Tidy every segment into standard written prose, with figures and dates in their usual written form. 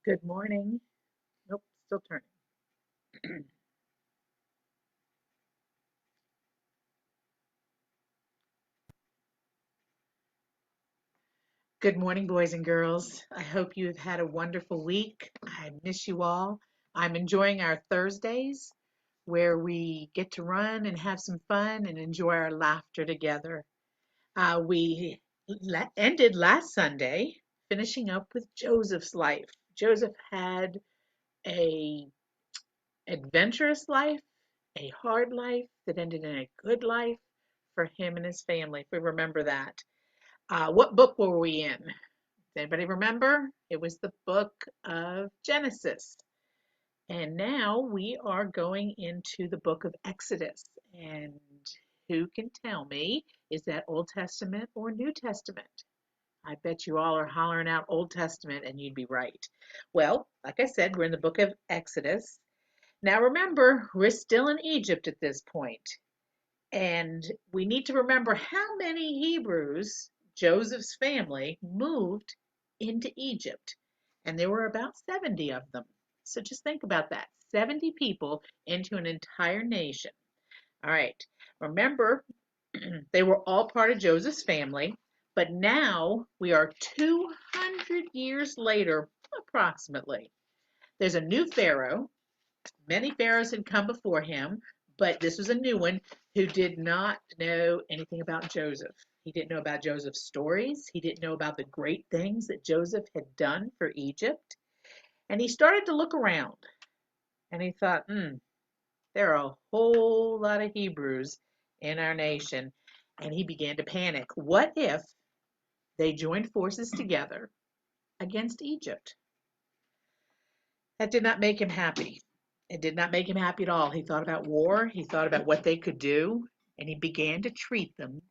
Good morning. Nope, still turning. Good morning, boys and girls. I hope you have had a wonderful week. I miss you all. I'm enjoying our Thursdays where we get to run and have some fun and enjoy our laughter together. We ended last Sunday finishing up with Joseph's life. Joseph had a adventurous life, a hard life that ended in a good life for him and his family, if we remember that. What book were we in? Does anybody remember? It was the book of Genesis. And now we are going into the book of Exodus. And who can tell me, is that Old Testament or New Testament? I bet you all are hollering out Old Testament and you'd be right. Well, like I said, we're in the book of Exodus. Now remember, we're still in Egypt at this point. And we need to remember how many Hebrews Joseph's family moved into Egypt. And there were about 70 of them. So just think about that, 70 people into an entire nation. All right. Remember, they were all part of Joseph's family. But now we are 200 years later, approximately. There's a new Pharaoh. Many pharaohs had come before him, but this was a new one who did not know anything about Joseph. He didn't know about Joseph's stories. He didn't know about the great things that Joseph had done for Egypt. And he started to look around and he thought, there are a whole lot of Hebrews in our nation. And he began to panic. What if they joined forces together against Egypt? That did not make him happy. It did not make him happy at all. He thought about war, he thought about what they could do, and he began to treat them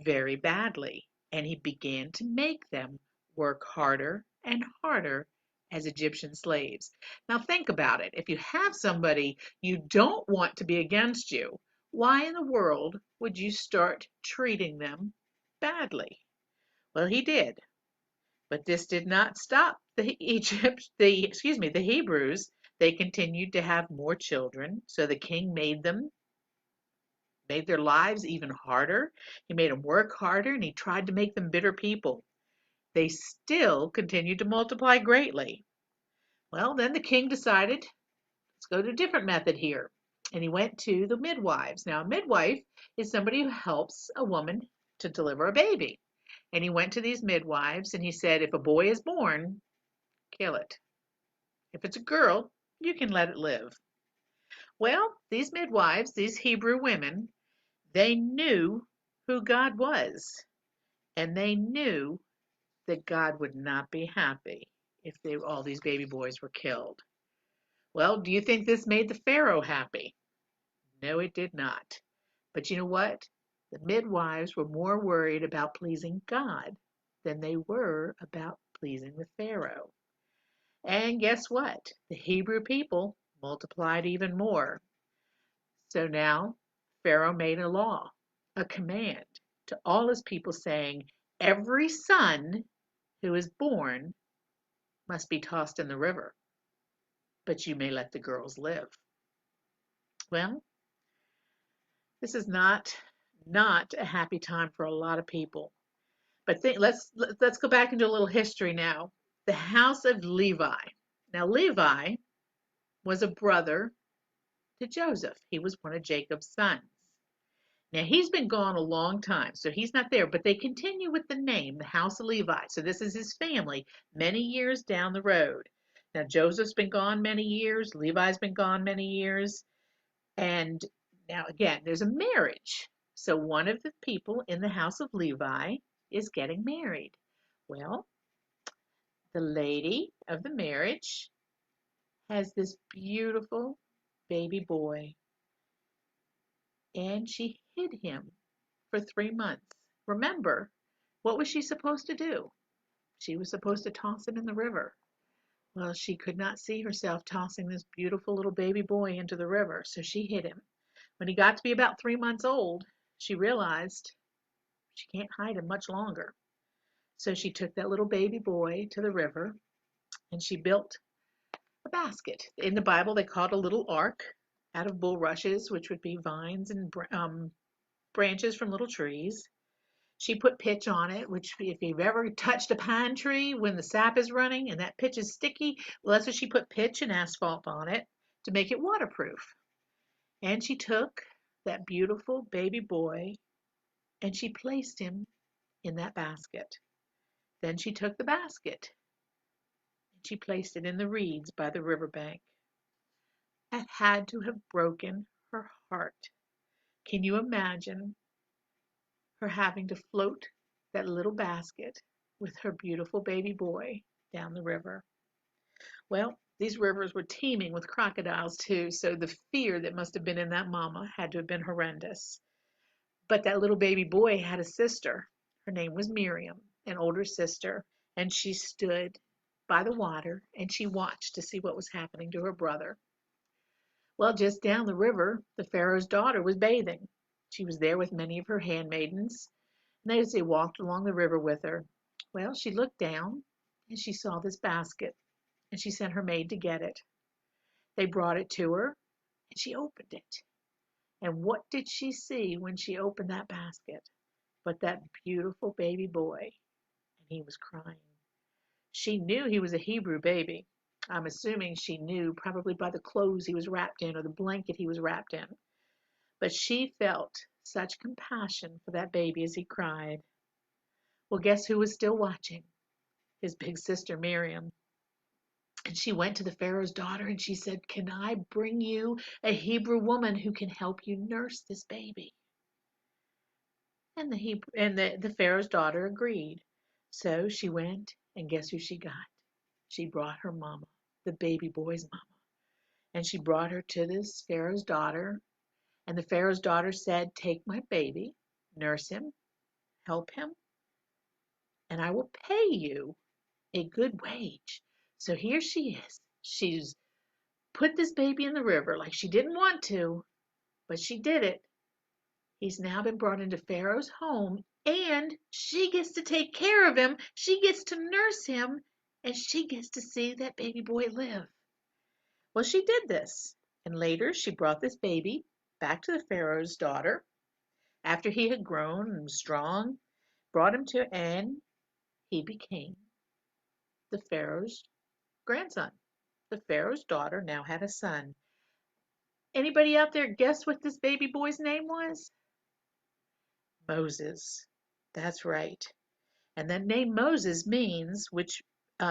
very badly. And he began to make them work harder and harder as Egyptian slaves. Now, think about it. If you have somebody you don't want to be against you, why in the world would you start treating them badly? Well, he did. But this did not stop the Hebrews. They continued to have more children. So the king made their lives even harder. He made them work harder and he tried to make them bitter people. They still continued to multiply greatly. Well, then the king decided, let's go to a different method here. And he went to the midwives. Now, a midwife is somebody who helps a woman to deliver a baby. And he went to these midwives and he said, if a boy is born, kill it. If it's a girl, you can let it live. Well, these midwives, these Hebrew women, they knew who God was, and they knew that God would not be happy if all these baby boys were killed. Well, do you think this made the Pharaoh happy? No, it did not. But you know what? The midwives were more worried about pleasing God than they were about pleasing the Pharaoh. And guess what? The Hebrew people multiplied even more. So now Pharaoh made a law, a command to all his people saying, every son who is born must be tossed in the river, but you may let the girls live. Well, this is not a happy time for a lot of people. But let's go back into a little history now. The house of Levi. Now Levi was a brother to Joseph. He was one of Jacob's sons. Now he's been gone a long time, so he's not there, but they continue with the name, the house of Levi. So this is his family many years down the road. Now Joseph's been gone many years, Levi's been gone many years, and now again, there's a marriage. So one of the people in the house of Levi is getting married. Well, the lady of the marriage has this beautiful baby boy, and she hid him for 3 months. Remember, what was she supposed to do? She was supposed to toss him in the river. Well, she could not see herself tossing this beautiful little baby boy into the river, so she hid him. When he got to be about 3 months old, she realized she can't hide him much longer. So she took that little baby boy to the river and she built a basket. In the Bible, they call it a little ark out of bulrushes, which would be vines and branches from little trees. She put pitch on it, which if you've ever touched a pine tree when the sap is running and that pitch is sticky, well, that's what she put pitch and asphalt on it to make it waterproof. And she took that beautiful baby boy and she placed him in that basket. Then she took the basket and she placed it in the reeds by the riverbank. It had to have broken her heart. Can you imagine her having to float that little basket with her beautiful baby boy down the river? Well, these rivers were teeming with crocodiles too, so the fear that must have been in that mama had to have been horrendous. But that little baby boy had a sister. Her name was Miriam, an older sister, and she stood by the water and she watched to see what was happening to her brother. Well, just down the river, the Pharaoh's daughter was bathing. She was there with many of her handmaidens, and as they walked along the river with her, well, she looked down and she saw this basket, and she sent her maid to get it. They brought it to her, and she opened it. And what did she see when she opened that basket but that beautiful baby boy? And he was crying. She knew he was a Hebrew baby. I'm assuming she knew probably by the clothes he was wrapped in or the blanket he was wrapped in. But she felt such compassion for that baby as he cried. Well, guess who was still watching? His big sister Miriam. And she went to the Pharaoh's daughter and she said, "Can I bring you a Hebrew woman who can help you nurse this baby?" And the Pharaoh's daughter agreed. So she went, and guess who she got? She brought her mama, the baby boy's mama. And she brought her to this Pharaoh's daughter. And the Pharaoh's daughter said, "Take my baby, nurse him, help him, and I will pay you a good wage." So here she is. She's put this baby in the river like she didn't want to, but she did it. He's now been brought into Pharaoh's home, and she gets to take care of him. She gets to nurse him, and she gets to see that baby boy live. Well, she did this, and later she brought this baby back to the Pharaoh's daughter after he had grown and was strong, brought him to, and he became the Pharaoh's grandson. The Pharaoh's daughter now had a son. Anybody out there guess what this baby boy's name was? Moses. That's right. And that name Moses means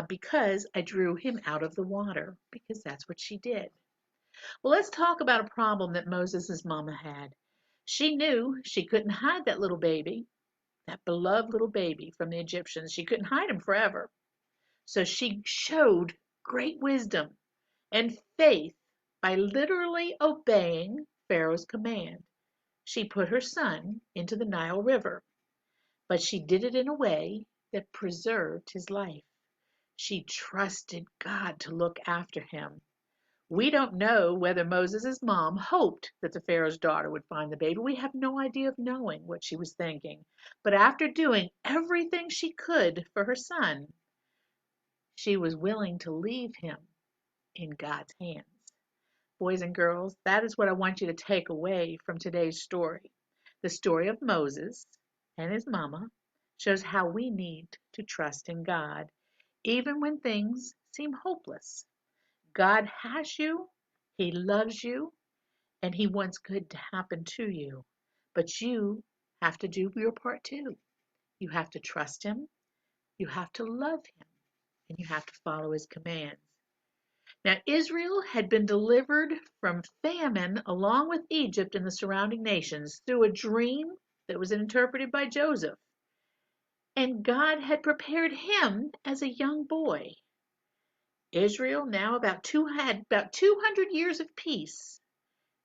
because I drew him out of the water, because that's what she did. Well, let's talk about a problem that Moses' mama had. She knew she couldn't hide that little baby, that beloved little baby from the Egyptians. She couldn't hide him forever. So she showed great wisdom and faith by literally obeying Pharaoh's command. She put her son into the Nile River, but she did it in a way that preserved his life. She trusted God to look after him. We don't know whether Moses' mom hoped that the Pharaoh's daughter would find the baby. We have no idea of knowing what she was thinking. But after doing everything she could for her son, she was willing to leave him in God's hands. Boys and girls, that is what I want you to take away from today's story. The story of Moses and his mama shows how we need to trust in God, even when things seem hopeless. God has you, He loves you, and He wants good to happen to you. But you have to do your part too. You have to trust Him, you have to love Him, and you have to follow His commands. Now, Israel had been delivered from famine along with Egypt and the surrounding nations through a dream that was interpreted by Joseph. And God had prepared him as a young boy. Israel now had about 200 years of peace,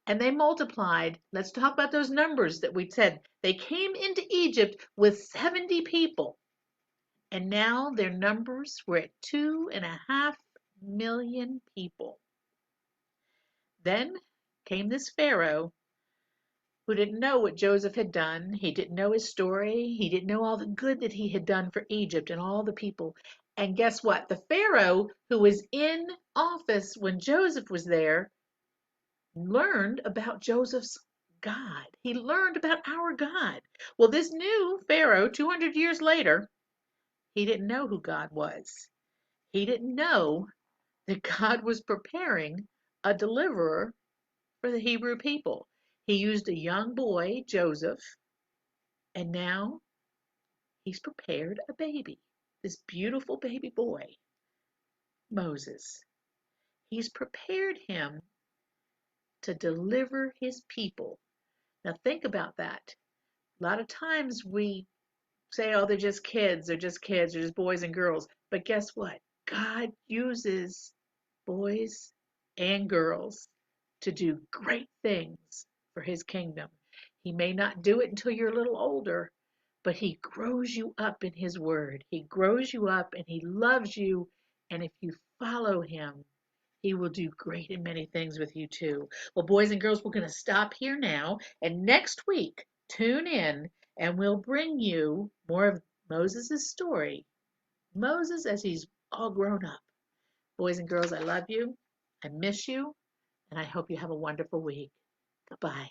and they multiplied. Let's talk about those numbers that we said. They came into Egypt with 70 people, and now their numbers were at 2.5 million people. Then came this Pharaoh who didn't know what Joseph had done. He didn't know his story. He didn't know all the good that he had done for Egypt and all the people. And guess what? The Pharaoh who was in office when Joseph was there learned about Joseph's God. He learned about our God. Well, this new Pharaoh, 200 years later, he didn't know who God was. He didn't know that God was preparing a deliverer for the Hebrew people. He used a young boy, Joseph, and now he's prepared a baby. This beautiful baby boy, Moses. He's prepared him to deliver his people. Now, think about that. A lot of times we say, oh, they're just kids, they're just boys and girls. But guess what? God uses boys and girls to do great things for his kingdom. He may not do it until you're a little older, but he grows you up in his word. He grows you up and he loves you. And if you follow him, he will do great and many things with you too. Well, boys and girls, we're going to stop here now. And next week, tune in and we'll bring you more of Moses' story. Moses as he's all grown up. Boys and girls, I love you. I miss you. And I hope you have a wonderful week. Goodbye.